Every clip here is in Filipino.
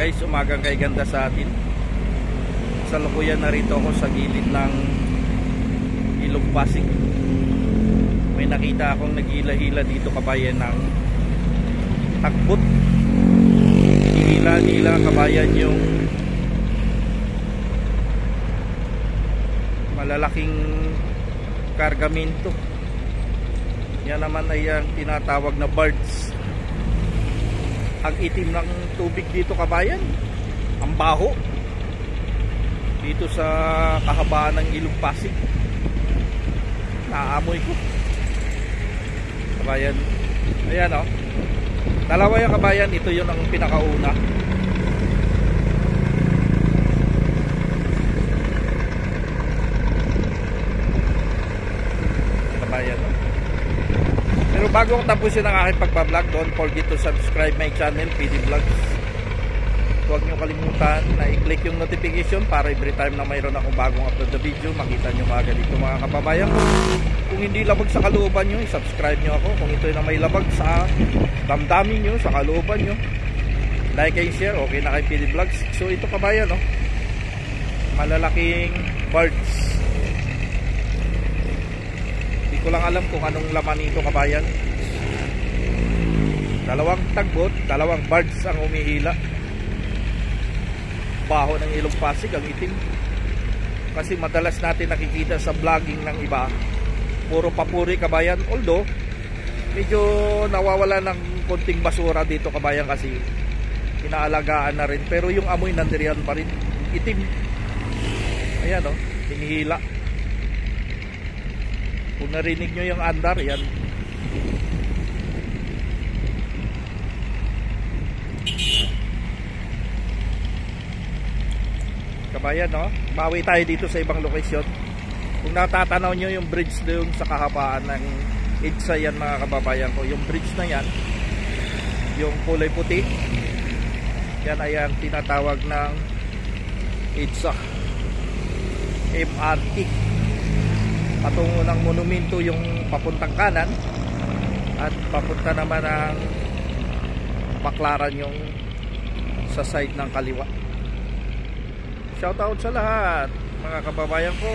Guys, umagang kay ganda sa atin. Salukuyan na rito ako sa gilid ng Ilog Pasig. May nakita akong naghila-hila dito kabayan ng tagbot. Hila-hila kabayan yung malalaking kargamento. Yan naman ay ang tinatawag na birds. Ang itim ng tubig dito kabayan, ang baho dito sa kahabaan ng Ilog Pasig. Naamoy ko kabayan. Ayan o, dalawa yung kabayan. Ito yun ang pinakauna. Kabayan o. Pero bago ko tapusin ang aking pagbablog, don't forget to subscribe my channel, PD Vlogs. Huwag nyo kalimutan na i-click yung notification para every time na mayroon akong bagong upload na video, makita nyo agad dito mga kababayan ko. Kung hindi labag sa kalooban nyo, i-subscribe nyo ako. Kung ito na may labag sa damdamin nyo, sa kalooban nyo, like and share, okay na kay PD Vlogs. So ito kabayan, no? Malalaking birds. Ko lang alam kung anong laman nito kabayan. Dalawang tagbot, dalawang birds ang umihila. Baho ng Ilog Pasig, ang itim. Kasi madalas natin nakikita sa vlogging ng iba, puro papuri kabayan. Although medyo nawawala ng konting basura dito kabayan kasi inaalagaan na rin. Pero yung amoy nandiriyan pa rin, itim. Ayan o, hinihila. Kung narinig nyo yung andar, yan. Kabayan, no? Bawi tayo dito sa ibang lokasyon. Kung natatanaw nyo yung bridge doon sa kahabaan ng EDSA yan mga kababayan ko. Yung bridge na yan, yung kulay puti, yan ay ang tinatawag ng EDSA MRT. Patungo ng monumento yung papuntang kanan at papunta naman ang Baclaran yung sa side ng kaliwa. Shoutout sa lahat mga kababayan ko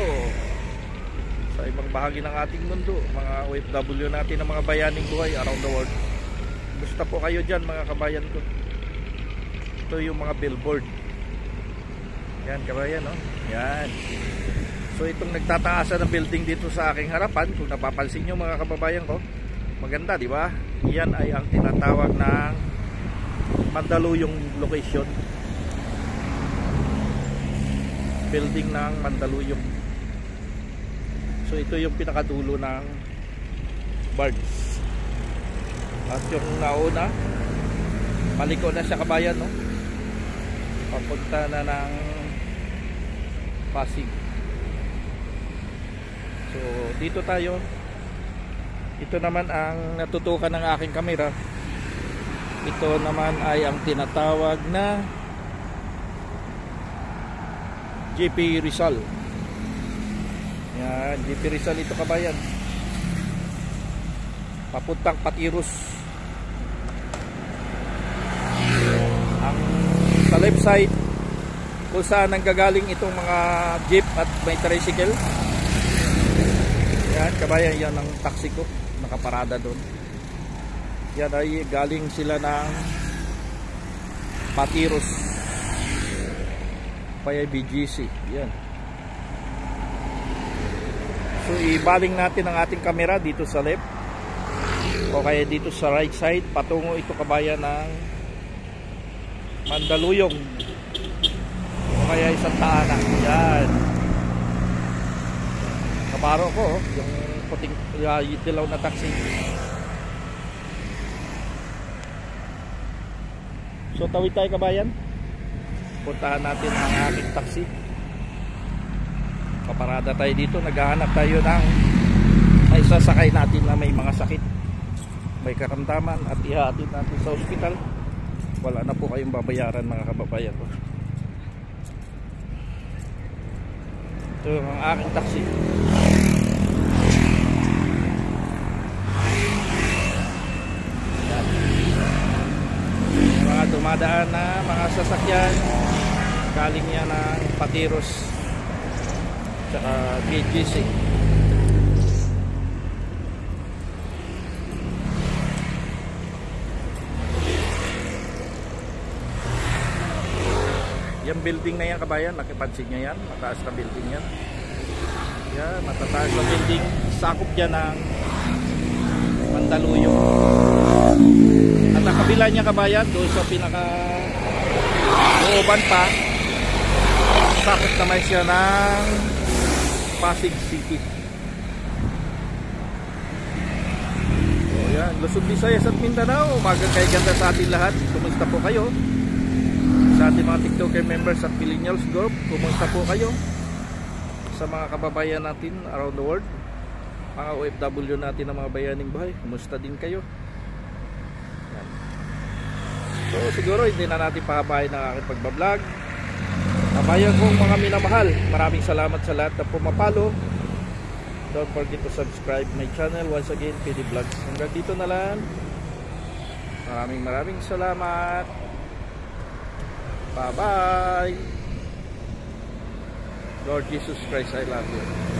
sa ibang bahagi ng ating mundo, mga OFW natin ng mga bayaning buhay around the world. Gusto po kayo dyan mga kabayan ko. Ito yung mga billboard. Yan kabayan, no? Yan. So itong nagtataasan ng building dito sa aking harapan, kung napapansin nyo mga kababayan ko, maganda, di ba? Yan ay ang tinatawag ng Mandaluyong location. Building ng Mandaluyong. So ito yung pinakadulo ng birds. At yung nauna, paliko na siya kabayan, no? Papunta na ng Pasig. So dito tayo. Ito naman ang natutukan ng aking kamera. Ito naman ay ang tinatawag na JP Rizal. Yan, JP Rizal ito kabayan. Papuntang Patiros. Ang sa left side kung saan nanggagaling itong mga jeep at may tricycle. Yan kabayan, yan ang taxi ko, nakaparada doon. Yan ay galing sila ng Patiros kaya BGC. Yan. So ibaling natin ang ating camera dito sa left o kaya dito sa right side. Patungo ito kabayan ng Mandaluyong o kaya isang Taana. Yan. Kabaro ko, yung puting dilaw na taxi. So tawid tayo kabayan. Puntahan natin ang aking taxi. Paparada tayo dito. Naghahanap tayo ng may sasakay natin na may mga sakit, may karamdaman, at ihahatid natin sa ospital. Wala na po kayong babayaran mga kababayan ko. Ito ang aking taxi. dumadaan na mga sasakyan galing yan ng Patiros tsaka BGC. Yung building na yan kabayan, nakipansin nyo yan, mataas na building yan. Yan, matataas na building, sakop dyan ng Mandaluyong. At ang kabila niya kabayan, doon sa pinaka looban pa, sakop naman siya ng Pasig City. So yan, Luzon, Visayas at Mindanao, umaga kayo ganda sa ating lahat. Kumusta po kayo? Sa ating mga TikToker members at Millennials Group, kumusta po kayo? Sa mga kababayan natin around the world, mga OFW natin ng mga bayaning buhay, kumusta din kayo? Yan. So siguro hindi na natin pahabahin ang aking pagbablog. Kabayan kong mga minamahal, maraming salamat sa lahat na pumapalo. Don't forget to subscribe my channel. Once again, PD Vlogs. Hanggang dito na lang. Maraming salamat. Bye bye. Lord Jesus Christ, I love you.